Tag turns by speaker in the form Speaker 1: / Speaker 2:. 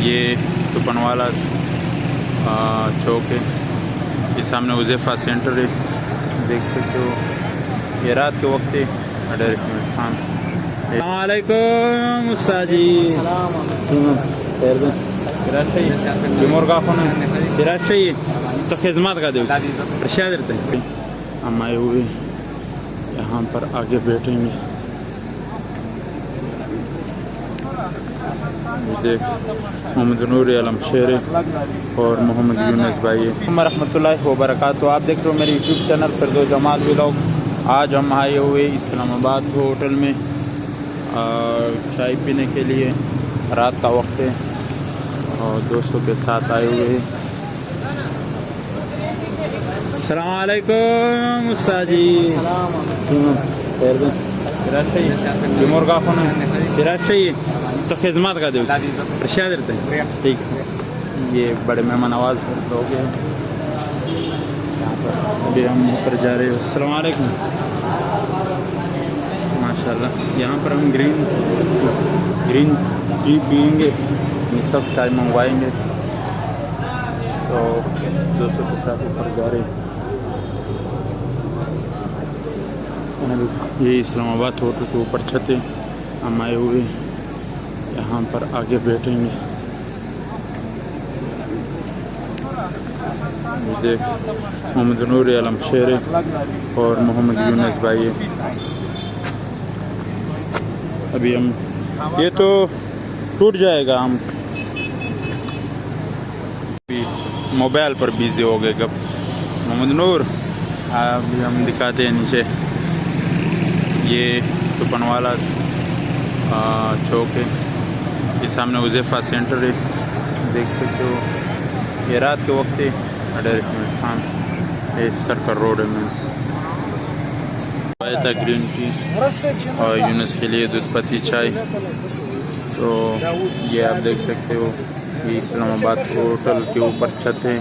Speaker 1: یہ تپنوالا چوک ہے، یہ سامنے حذیفہ سینٹر ہے، دیکھ سکتے ہو۔ یہ رات کے وقت ہے، اڈر خان۔ السلام علیکم استاد جی۔ مرغا خدمت کا دے رہتے ہیں ہم آئے ہوئے یہاں پر، آگے بیٹھیں گے۔ دیکھ محمد نور عالم شیر اور محمد یونس بھائی رحمۃ اللہ وبرکاتہ۔ آپ دیکھ رہے ہو میرے یوٹیوب چینل فردوس جمال ولاگ۔ آج ہم آئے ہوئے اسلام آباد ہوٹل میں چائے پینے کے لیے، رات کا وقت ہے اور دوستوں کے ساتھ آئے ہوئے ہیں۔ السلام علیکم استاد جی۔ مرغا خدمت کا دے رہتے ہیں، ٹھیک ہے۔ یہ بڑے مہمان نواز لوگ ہیں یہاں پر، ابھی ہم اوپر جا رہے ہیں۔ السلام علیکم، ماشاء اللہ۔ یہاں پر ہم گرین ٹی پئیں گے، یہ سب چائے منگوائیں گے، تو دوستوں کے ساتھ اوپر جا رہے ہیں۔ یہ اسلام آباد ہوٹل کے اوپر چھت ہے، ہم آئے ہوئے یہاں پر، آگے بیٹھیں گے۔ دیکھ محمد نور عالم شیر اور محمد یونس بھائی ہے۔ ابھی ہم یہ تو ٹوٹ جائے گا، ہم موبائل پر بیزی ہو گئے گپ۔ محمد نور ابھی ہم دکھاتے ہیں نیچے، یہ تپنوالا چوک ہے، یہ سامنے حذیفہ سینٹر ہے، دیکھ سکتے ہو۔ یہ رات کے وقت ہے، اڈر خان، یہ سرکر روڈ میں آیا تھا گرین ٹی اور یونس کے لیے دودھ پتی چائے۔ تو یہ آپ دیکھ سکتے ہو، یہ اسلام آباد ہوٹل کے اوپر چھت ہے۔